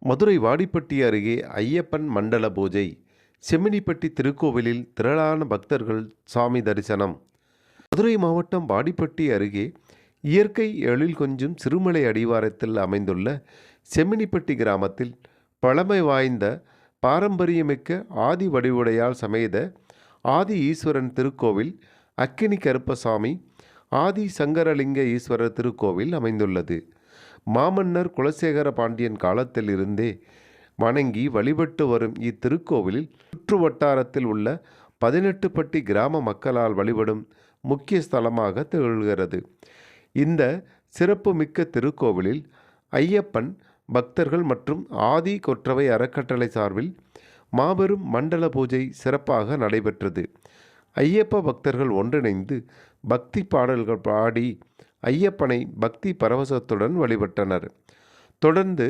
மதுரை வாடிப்பட்டி அருகே ஐயப்பன் மண்டல பூஜை. செம்மினிப்பட்டி திருக்கோவிலில் திரளான பக்தர்கள் சாமி தரிசனம். மதுரை மாவட்டம் வாடிப்பட்டி அருகே இயற்கை எழில் கொஞ்சும் சிறுமலை அடிவாரத்தில் அமைந்துள்ள செம்மினிப்பட்டி கிராமத்தில் பழமை வாய்ந்த பாரம்பரியமிக்க ஆதி வடிவுடையாள் சமேத ஆதி ஈஸ்வரன் திருக்கோவில், அக்கினி கருப்பசாமி ஆதி சங்கரலிங்க ஈஸ்வரர் திருக்கோவில் அமைந்துள்ளது. மாமன்னர் குலசேகர பாண்டியன் காலத்தில் இருந்தே வணங்கி வழிபட்டு வரும் இத்திருக்கோவிலில் சுற்று வட்டாரத்தில் உள்ள 18 பட்டி கிராம மக்களால் வழிபடும் முக்கிய ஸ்தலமாக திகழ்கிறது. இந்த சிறப்புமிக்க திருக்கோவிலில் ஐயப்பன் பக்தர்கள் மற்றும் ஆதி கொற்றவை அறக்கட்டளை சார்பில் மாபெரும் மண்டல பூஜை சிறப்பாக நடைபெற்றது. ஐயப்ப பக்தர்கள் ஒன்றிணைந்து பக்தி பாடல்கள் பாடி ஐயப்பனை பக்தி பரவசத்துடன் வழிபட்டனர். தொடர்ந்து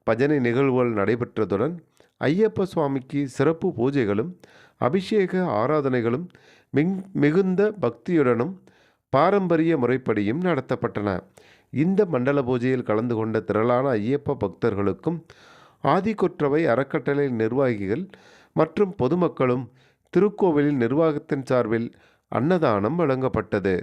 பஜனை நிகழ்வுகள் நடைபெற்றதுடன் ஐயப்ப சுவாமிக்கு சிறப்பு பூஜைகளும் அபிஷேக ஆராதனைகளும் மிகுந்த பக்தியுடனும் பாரம்பரிய முறைப்படியும் நடத்தப்பட்டன. இந்த மண்டல பூஜையில் கலந்து கொண்ட திரளான ஐயப்ப பக்தர்களுக்கும் ஆதிகொற்றவை அறக்கட்டளை நிர்வாகிகள் மற்றும் பொதுமக்களும் திருக்கோவிலின் நிர்வாகத்தின் சார்பில் அன்னதானம் வழங்கப்பட்டது.